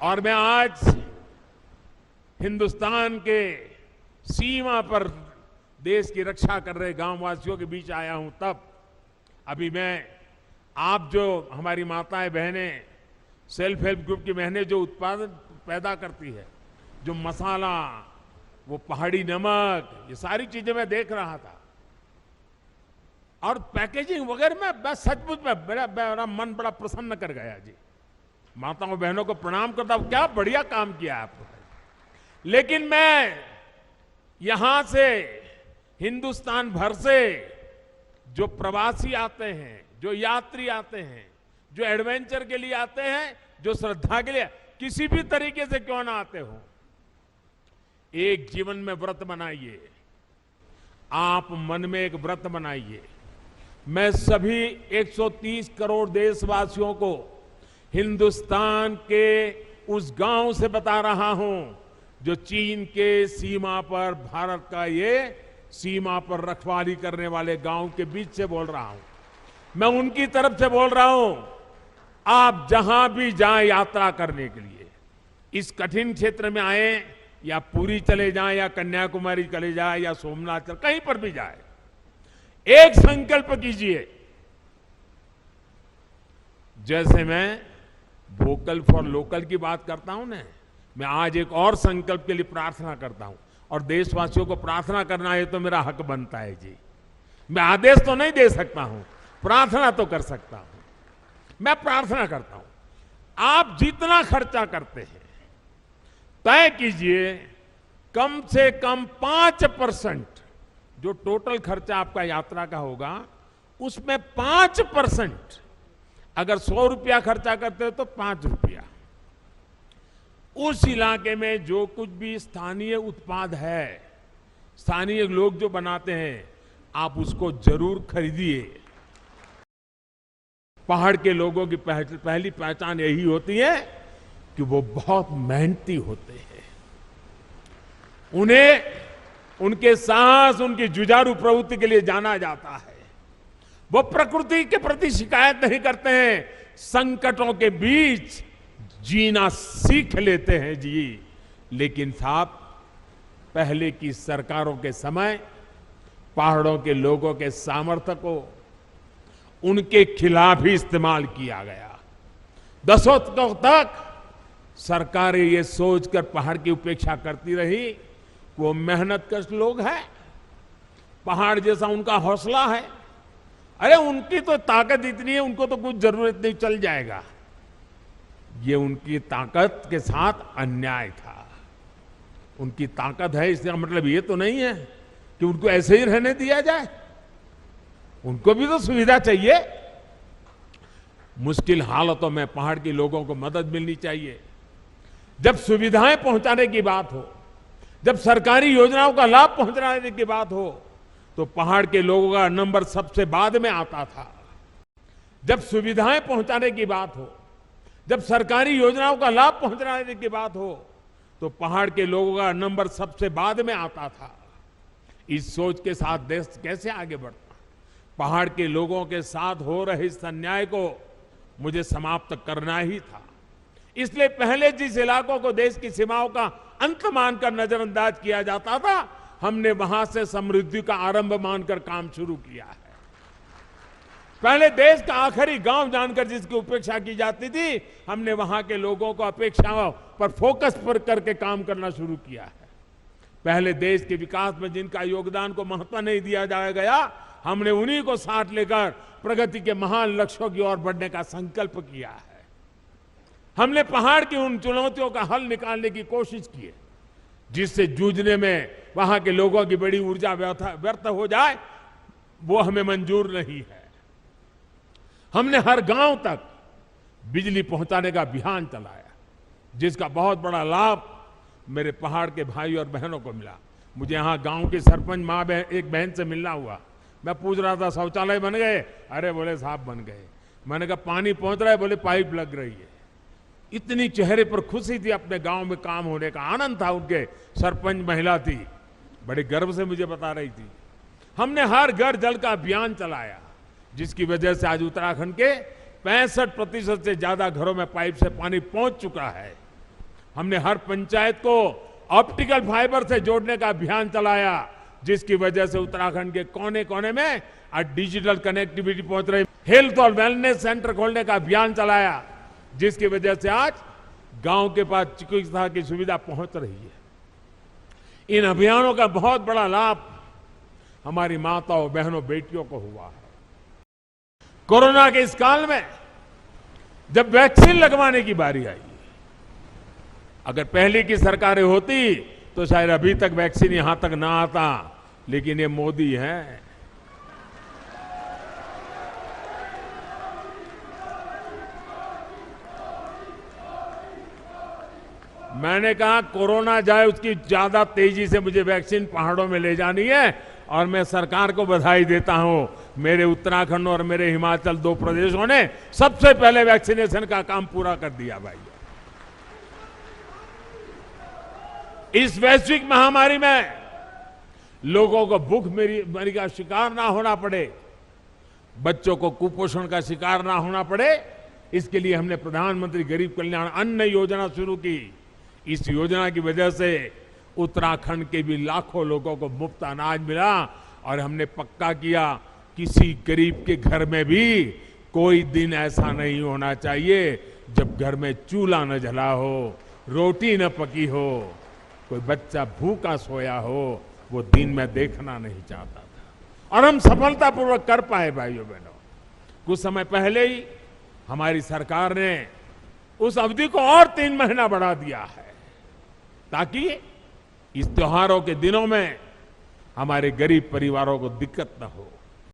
और मैं आज हिंदुस्तान के सीमा पर देश की रक्षा कर रहे गांववासियों के बीच आया हूं। तब अभी मैं आप जो हमारी माताएं बहनें सेल्फ हेल्प ग्रुप की बहनें जो उत्पादन पैदा करती है, जो मसाला, वो पहाड़ी नमक, ये सारी चीजें मैं देख रहा था और पैकेजिंग वगैरह में सचमुच में मेरा मन बड़ा प्रसन्न कर गया जी। माताओं बहनों को प्रणाम करता हूं, क्या बढ़िया काम किया आपने। लेकिन मैं यहां से हिंदुस्तान भर से जो प्रवासी आते हैं, जो यात्री आते हैं, जो एडवेंचर के लिए आते हैं, जो श्रद्धा के लिए किसी भी तरीके से क्यों ना आते हो, एक जीवन में व्रत बनाइए। आप मन में एक व्रत बनाइए। मैं सभी 130 करोड़ देशवासियों को हिंदुस्तान के उस गांव से बता रहा हूं जो चीन के सीमा पर भारत का ये सीमा पर रखवाली करने वाले गांव के बीच से बोल रहा हूं। मैं उनकी तरफ से बोल रहा हूं, आप जहां भी जाएं यात्रा करने के लिए, इस कठिन क्षेत्र में आए या पुरी चले जाएं या कन्याकुमारी चले जाएं या सोमनाथ कहीं पर भी जाए, एक संकल्प कीजिए। जैसे मैं वोकल फॉर लोकल की बात करता हूं ना, मैं आज एक और संकल्प के लिए प्रार्थना करता हूं और देशवासियों को प्रार्थना करना है तो मेरा हक बनता है जी। मैं आदेश तो नहीं दे सकता हूं, प्रार्थना तो कर सकता हूं। मैं प्रार्थना करता हूं, आप जितना खर्चा करते हैं तय कीजिए कम से कम 5% जो टोटल खर्चा आपका यात्रा का होगा उसमें 5%, अगर 100 रुपया खर्चा करते हो तो 5 रुपया उस इलाके में जो कुछ भी स्थानीय उत्पाद है, स्थानीय लोग जो बनाते हैं, आप उसको जरूर खरीदिए। पहाड़ के लोगों की पहली पहचान यही होती है कि वो बहुत मेहनती होते हैं। उन्हें उनके साहस, उनकी जुझारू प्रवृत्ति के लिए जाना जाता है। वो प्रकृति के प्रति शिकायत नहीं करते हैं, संकटों के बीच जीना सीख लेते हैं जी। लेकिन साहब, पहले की सरकारों के समय पहाड़ों के लोगों के सामर्थ्य को उनके खिलाफ ही इस्तेमाल किया गया। दशकों तक सरकारें ये सोचकर पहाड़ की उपेक्षा करती रही, वो मेहनतकश लोग हैं, पहाड़ जैसा उनका हौसला है, अरे उनकी तो ताकत इतनी है, उनको तो कुछ जरूरत नहीं, चल जाएगा। ये उनकी ताकत के साथ अन्याय था। उनकी ताकत है इसका मतलब ये तो नहीं है कि उनको ऐसे ही रहने दिया जाए, उनको भी तो सुविधा चाहिए। मुश्किल हालतों में पहाड़ के लोगों को मदद मिलनी चाहिए। जब सुविधाएं पहुंचाने की बात हो, जब सरकारी योजनाओं का लाभ पहुंचाने की बात हो, तो पहाड़ के लोगों का नंबर सबसे बाद में आता था। जब सुविधाएं पहुंचाने की बात हो, जब सरकारी योजनाओं का लाभ पहुंचाने की बात हो, तो पहाड़ के लोगों का नंबर सबसे बाद में आता था। इस सोच के साथ देश कैसे आगे बढ़ता? पहाड़ के लोगों के साथ हो रहे इस अन्याय को मुझे समाप्त करना ही था। इसलिए पहले जिस इलाकों को देश की सीमाओं का अंत मानकर नजरअंदाज किया जाता था, हमने वहां से समृद्धि का आरंभ मानकर काम शुरू किया है। पहले देश का आखिरी गांव जानकर जिसकी उपेक्षा की जाती थी, हमने वहां के लोगों को अपेक्षाओं पर फोकस पर करके काम करना शुरू किया है। पहले देश के विकास में जिनका योगदान को महत्व नहीं दिया गया, हमने उन्हीं को साथ लेकर प्रगति के महान लक्ष्यों की ओर बढ़ने का संकल्प किया है। हमने पहाड़ की उन चुनौतियों का हल निकालने की कोशिश की है जिससे जूझने में वहां के लोगों की बड़ी ऊर्जा व्यर्थ हो जाए, वो हमें मंजूर नहीं है। हमने हर गांव तक बिजली पहुंचाने का अभियान चलाया, जिसका बहुत बड़ा लाभ मेरे पहाड़ के भाई और बहनों को मिला। मुझे यहां गांव के सरपंच मां एक बहन से मिलना हुआ। मैं पूछ रहा था शौचालय बन गए? अरे बोले साहब बन गए। मैंने कहा पानी पहुंच रहा है? बोले पाइप लग रही है। इतनी चेहरे पर खुशी थी, अपने गांव में काम होने का आनंद था। उनके सरपंच महिला थी, बड़े गर्व से मुझे बता रही थी। हमने हर घर जल का अभियान चलाया, जिसकी वजह से आज उत्तराखंड के 65% से ज्यादा घरों में पाइप से पानी पहुंच चुका है। हमने हर पंचायत को ऑप्टिकल फाइबर से जोड़ने का अभियान चलाया, जिसकी वजह से उत्तराखंड के कोने कोने में आज डिजिटल कनेक्टिविटी पहुंच रही। हेल्थ और वेलनेस सेंटर खोलने का अभियान चलाया, जिसकी वजह से आज गांव के पास चिकित्सा की सुविधा पहुंच रही है। इन अभियानों का बहुत बड़ा लाभ हमारी माताओं, बहनों, बेटियों को हुआ है। कोरोना के इस काल में जब वैक्सीन लगवाने की बारी आई, अगर पहले की सरकारें होती तो शायद अभी तक वैक्सीन यहां तक ना आता, लेकिन ये मोदी है। मैंने कहा कोरोना जाए उसकी ज्यादा तेजी से मुझे वैक्सीन पहाड़ों में ले जानी है, और मैं सरकार को बधाई देता हूं। मेरे उत्तराखंड और मेरे हिमाचल 2 प्रदेशों ने सबसे पहले वैक्सीनेशन का काम पूरा कर दिया भाई। इस वैश्विक महामारी में लोगों को भूखमरी का शिकार ना होना पड़े, बच्चों को कुपोषण का शिकार ना होना पड़े, इसके लिए हमने प्रधानमंत्री गरीब कल्याण अन्न योजना शुरू की। इस योजना की वजह से उत्तराखंड के भी लाखों लोगों को मुफ्त अनाज मिला, और हमने पक्का किया किसी गरीब के घर में भी कोई दिन ऐसा नहीं होना चाहिए जब घर में चूल्हा न जला हो, रोटी न पकी हो, कोई बच्चा भूखा सोया हो, वो दिन में देखना नहीं चाहता था। और हम सफलतापूर्वक कर पाए भाइयों बहनों। कुछ समय पहले ही हमारी सरकार ने उस अवधि को और 3 महीना बढ़ा दिया है, ताकि इस त्योहारों के दिनों में हमारे गरीब परिवारों को दिक्कत न हो।